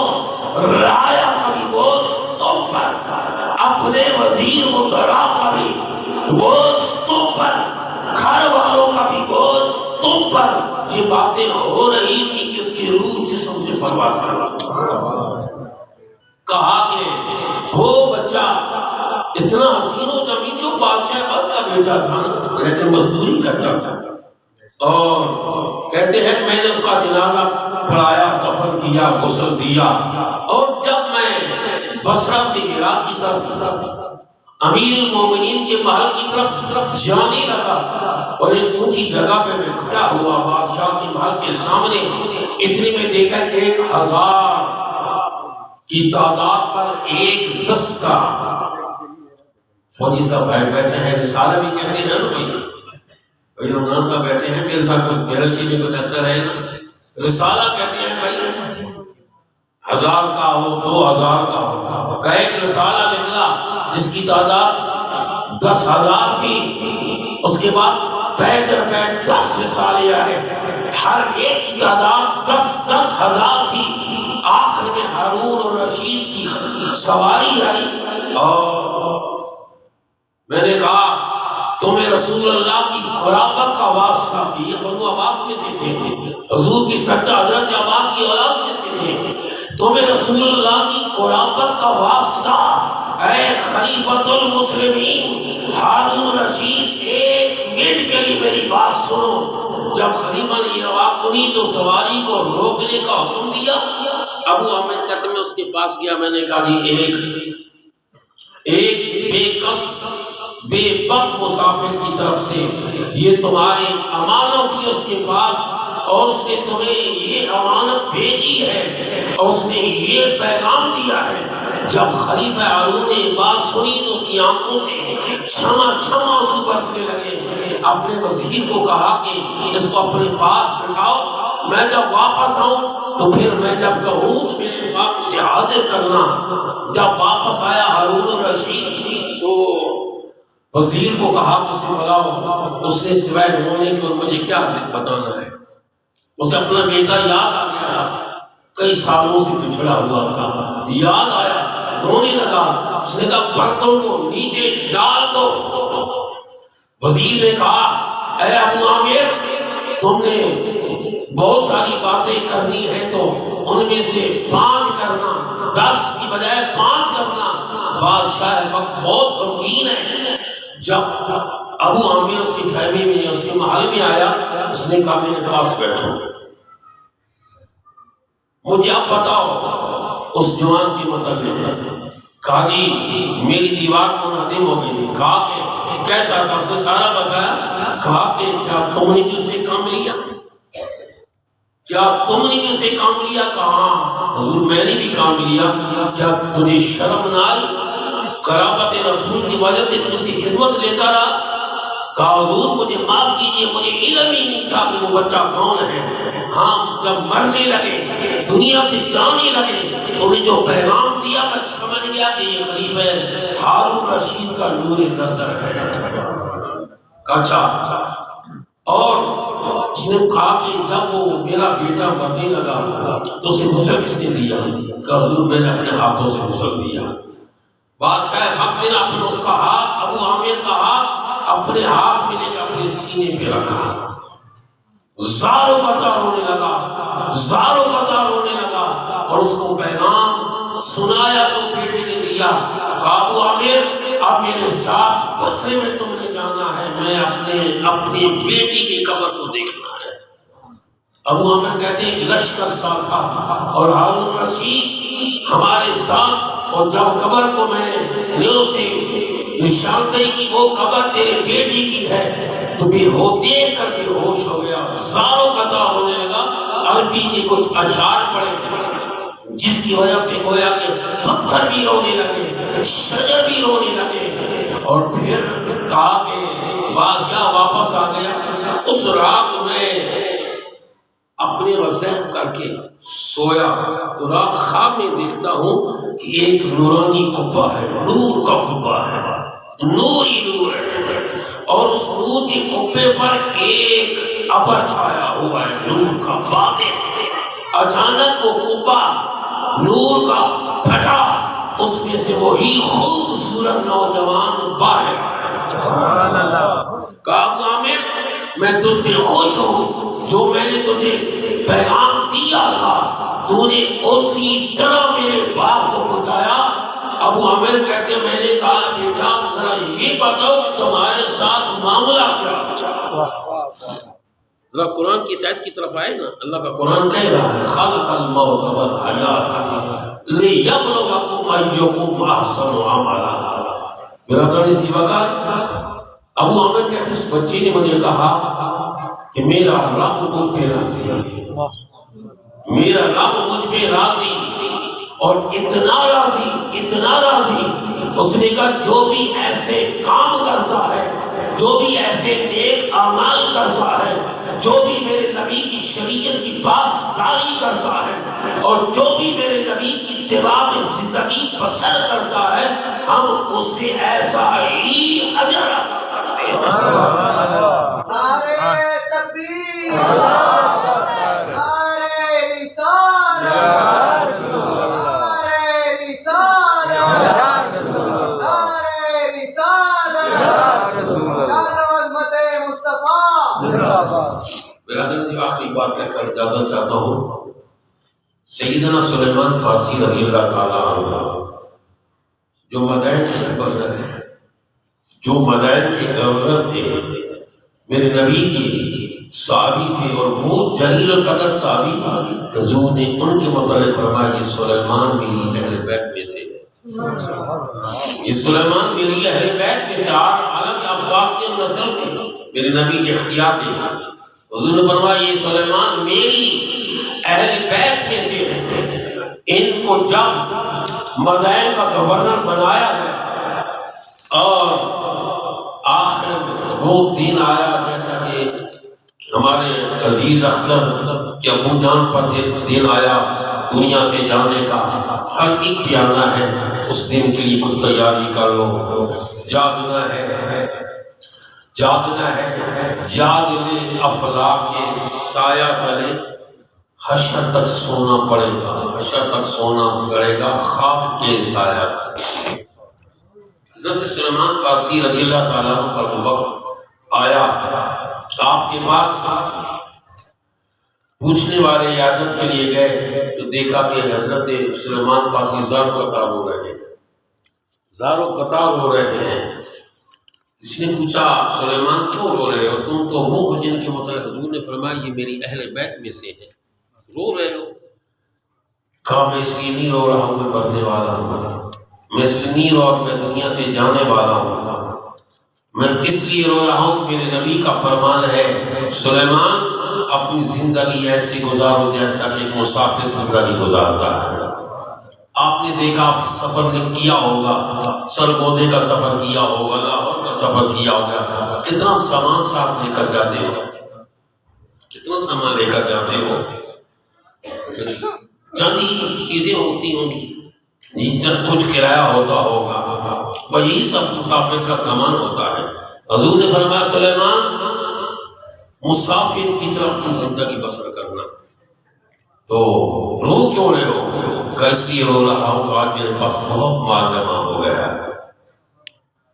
رعایا کا بھی بوجھ تم پر، اپنے وزیر وزراء کا بھی بوجھ تم پر، گھر والوں کا بھی بوجھ تم پر۔ یہ باتیں ہو رہی تھی کہ اس کی روح جسم سے پرواز کر رہا، کہا کہ وہ بچہ اتنا حسین و جمیل جو بادشاہ بد کا بیٹا تھا لیکن مزدوری کرتا تھا، اور کہتے ہیں کہ میں نے اس کا جنازہ پڑھایا، دفن کیا، غسل دیا، اور جب میں بصرہ سے عراق کی طرف امیر المومنین کے محل کی طرف جانے لگا، اور ایک اونچی جگہ پہ میں کھڑا ہوا بادشاہ کے محل کے سامنے، اتنے میں دیکھا کہ 1000 کی تعداد پر ایک دستہ فوجی صاحب بیٹھے ہیں، رسالہ بھی کہتے ہیں نا بھائی رمضان صاحب بیٹھے ہیں میرے ساتھ، کچھ میرا شیء میں کچھ ایسا رہے نا، رسالہ کہتے ہیں بھائی 1000 کا ہو 2000 کا ہو، کا ایک رسالہ نکلا جس کی تعداد 10,000 تھی، اس کے بعد پے در پے 10 رسالے آئے، ہر ایک کی تعداد 10,000 تھی، آخر میں ہارون اور رشید کی سواری آئی، اور میں نے کہا تمہیں رسول اللہ کی قرابت کا واسطہ تھی، یہ بنو عباس میں سے تھے، حضور کی چچا حضرت عباس کی اولاد میں سے تھے، تمہیں رسول اللہ کی قرابت کا واسطہ، اے خلیفۃ المسلمین ہارون رشید، ایک منٹ کے لیے میری بات سنو۔ جب خلیفہ نے یہ آواز سنی تو سواری کو روکنے کا حکم دیا۔ ابو عامر کہتے میں اس کے پاس گیا، میں نے کہا جی ایک بے بس مسافر کی طرف سے یہ تمہاری امانت تھی اس کے پاس، اور اس نے تمہیں یہ امانت بھیجی ہے، اور اس نے یہ پیغام دیا ہے۔ جب خلیفہ ہارون نے بات سنی تو اس کی آنکھوں سے چھما چھما آنسو برسنے لگے، اپنے وزیر کو کہا کہ اس کو اپنے پاس بٹھاؤ، میں جب واپس آؤں تو پھر میں جب کہوں تو میرے باپ سے حاضر کرنا۔ جب واپس آیا ہارون الرشید تو وزیر کو کہا کہ اسے بلاؤ، اس نے سوائے رونے کے اور مجھے کیا بتانا ہے، اسے اپنا بیٹا یاد آ گیا، کئی سالوں سے بچھڑا ہوا تھا، یاد آیا، رونے لگا، اس نے کہا برتن کو نیچے ڈال دو۔ وزیر نے کہا اے ابو عامر تم نے بہت ساری باتیں کرنی ہے تو ان میں سے 5 کرنا، 10 کی بجائے 5 کرنا۔ بادشاہ وقت بہت غمگین ہے۔ جب ابو عامر اس کے خیمے میں اس کے محل میں آیا، اس نے کہا میرے پاس بیٹھو، مجھے اب بتاؤ اس جوان کے متعلق۔ کہا جی میری دیوار منہدم ہو گئی تھی۔ کہا کہ کیسا تھا؟ اس نے سارا بتایا۔ کہا کہ کیا تم نے بھی اسے کام لیا؟ کیا تم نے بھی اسے کام لیا؟ کہا حضور میں نے بھی کام لیا۔ کیا تجھے شرم نہ آئی؟ قرابت رسول کی وجہ سے تجھ سے خدمت لیتا رہا۔ کہا حضور مجھے معاف کیجئے، مجھے علم ہی نہیں تھا کہ وہ بچہ کون ہے۔ ہاں جب مرنے لگے، دنیا سے جانے لگے، تو نے جو پیغام دیا میں سمجھ گیا کہ یہ خلیفہ ہارون رشید کا نور نظر ہے۔ اچھا، اور اس نے کہا کہ جب وہ میرا بیٹا مرنے لگا تو اسے غسل کس نے دیا؟ کہ حضور میں نے اپنے ہاتھوں سے غسل دیا۔ بادشاہ وقت نے اپنے اس کا ہاتھ، ابو عامر کا ہاتھ اپنے ہاتھ میں لے کر اپنے سینے پہ رکھا، زاروں قطار رونے لگا، زاروں قطار رونے لگا، اور اس کو پیغام سنایا تو بیٹے نے دیا۔ کہا ابو عامر اب میرے ساتھ بصرے میں تم نے جانا ہے، میں اپنے بیٹی کی قبر کو دیکھنا ہے۔ ابو عامر کہتے ہیں کہ لشکر ساتھ تھا اور ہارون رشید ہمارے ساتھ، اور جب قبر کو میں نے اسے نشان دہی کی وہ قبر تیرے بیٹی کی ہے، تو بھی ہو دیکھ کر بے ہوش ہو گیا، زاروں قطار ہونے لگا۔ عربی کے کچھ اشعار پڑے جس کی وجہ سے گویا کہ پتھر بھی رونے لگے، شجر بھی رونے لگے، اور پھر کہا کہ بادشاہ واپس آ گیا۔ اس رات میں اپنے وظیف کر کے سویا تو رات خواب میں دیکھتا ہوں کہ ایک نورانی قبہ ہے، نور کا قبہ ہے، نور ہی نور ہے، اور اس نور کے قبے پر ایک ابر چھایا ہوا ہے، نور کا باطن۔ اچانک وہ قبہ نور کا پھٹا، اس میں سے وہی خوبصورت نوجوان باہر آیا۔ کہا ابو عامر میں تجھ پہ خوش ہوں، جو میں نے تجھے پیغام دیا تھا تو نے اسی طرح میرے باپ کو پہنچایا۔ ابو عامر کہتے میں نے کہا بیٹا ذرا یہ بتاؤ کہ تمہارے ساتھ معاملہ کیا؟ ذرا قرآن کی آیت کی طرف آئے نا، اللہ کا قرآن کہہ رہا ہے خلق الموت والحیات لیبلوکم ایکم احسن عملا۔ برادران اسی وقت ابو عامر کہتے اس بچے نے مجھے کہا کہ میرا رب مجھ پہ راضی ہے، میرا رب مجھ پہ راضی، اور اتنا راضی، اتنا راضی، اس نے کہا جو بھی ایسے کام کرتا ہے، جو بھی ایسے نیک اعمال کرتا ہے، جو بھی میرے نبی کی شریعت کی پاسداری کرتا ہے، اور جو بھی میرے نبی کی اتباع میں زندگی بسر کرتا ہے، ہم اس سے ایسا ہی اجر عطا کرتے ہیں۔ نعرہ تکبیر، نعرہ رسالت، نعرہ رسالت، نعرہ رسالت، جان و عظمت مصطفیٰ۔ برادر جی آخری بات کہہ کر اجازت چاہتا ہوں۔ سیدنا سلیمان فارسی رضی اللہ تعالیٰ عنہ جو مدائن کے گورنر ہیں، جو مدائن کے گورنر تھے، میرے نبی کی صحابی تھے، اور وہ جلیل القدر صحابی، حضور نے ان کے متعلق فرمایا کہ سلیمان میری اہل بیت میں سے ہے، یہ سلیمان میری اہل بیت میں سے، حالانکہ عباسی نسل تھے، میرے نبی کے اختیار تھے۔ حضور نے فرمایا یہ سلیمان میری اہل بیت میں سے ہے، ان کو جب مدائن کا گورنر بنایا ہے، اور آخر وہ دن آیا جیسا کہ ہمارے عزیز اختر کے ابو جان پر دن آیا دنیا سے جانے کا، ہر ایک پہ آنا ہے، اس دن کے لیے کچھ تیاری کر لو، جاگنا ہے، جاگنا ہے، جاگ لے افلاک کے سایہ تلے، حشر تک سونا پڑے گا، حشر تک سونا پڑے گا خاک کے سایہ۔ حضرت سلیمان فارسی رضی اللہ تعالیٰ پر وقت آیا، آپ کے پاس پوچھنے والے عیادت کے لیے گئے تو دیکھا کہ حضرت سلیمان فارسی زار و قطار ہو رہے ہیں، زار و قطار ہو رہے ہیں۔ اس نے پوچھا سلیمان کیوں رو رہے ہو؟ تم تو وہ ہو جن کے متعلق حضور نے فرمایا یہ میری اہل بیت میں سے ہیں، رو رہے ہو؟ کہا میں اس لیے نہیں رو رہا ہوں، میں مرنے والا ہوں، میں اس لیے نہیں رو رہا کہ میں دنیا سے جانے والا ہوں، میں اس لیے رو رہا ہوں کہ میرے نبی کا فرمان ہے سلیمان اپنی زندگی ایسی گزارو جیسا کہ ایک مسافر زندگی گزارتا ہے۔ آپ نے دیکھا سفر کیا ہوگا، سرگودے کا سفر کیا ہوگا، لاہور کا سفر کیا ہوگا، کتنا سامان ساتھ لے کر جاتے ہو، کتنا سامان لے کر جاتے ہو، چاندی کی چیزیں ہوتی ہوں گی، کچھ کرایہ ہوتا ہوگا، بس یہی سب مسافر کا سامان ہوتا ہے۔ حضور نے فرمایا سلیمان مسافر کی طرح اپنی زندگی بسر کرنا۔ تو رو کیوں رہے ہو؟ کہ اس لیے رو رہا ہوں کہ آج میرے پاس بہت مال جمع ہو گیا ہے،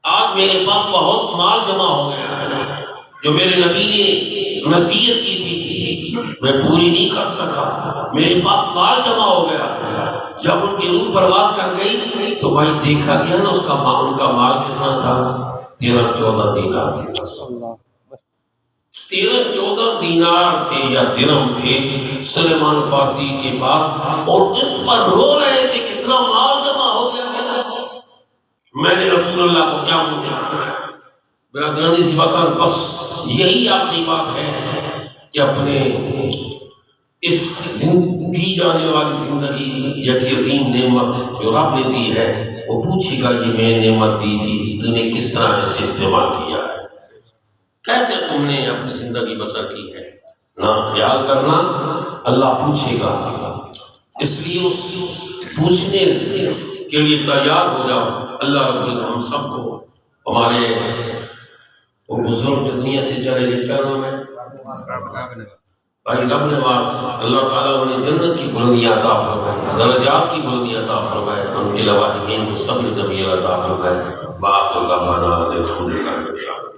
آج میرے پاس بہت مال جمع ہو گیا ہے، جو میرے نبی نے نصیحت کی تھی میں پوری نہیں کر سکا، میرے پاس مال جمع ہو گیا۔ جب ان کی روح پرواز کر گئی تو بھائی دیکھا گیا نا اس کا مال، ان کا مال کتنا تھا؟ 13-14 دینار تھے، 13-14 دینار تھے یا درہم تھے سلیمان فارسی کے پاس، اور اس پر رو رہے تھے کتنا مال جمع ہو گیا میں نے رسول اللہ کو کیا منہ دکھانا ہے۔ برادران اس وقت بس یہی آخری بات ہے کہ اپنے اس دی جانے والی زندگی جیسی عظیم نعمت جو رب نے دی ہے وہ پوچھے گا یہ میں نعمت دی تھی تو نے کس طرح اسے استعمال کیا ہے، کیسے تم نے اپنی زندگی بسر کی ہے، نہ خیال کرنا اللہ پوچھے گا۔ اس لیے اس پوچھنے کے لیے تیار ہو جاؤ۔ اللہ رب العزت ہم سب کو ہمارے وہ بزرگ دنیا سے چلے گئے، کیا نام ہے بھائی رب نواز، اللہ تعالیٰ انہیں جنت کی بلندیاں عطا فرمائے، درجات کی بلندیاں عطا فرمائے، ان کے لواحقین کو صبر جمیل عطا فرمائے۔ بآخر دعوانا الحمدللہ۔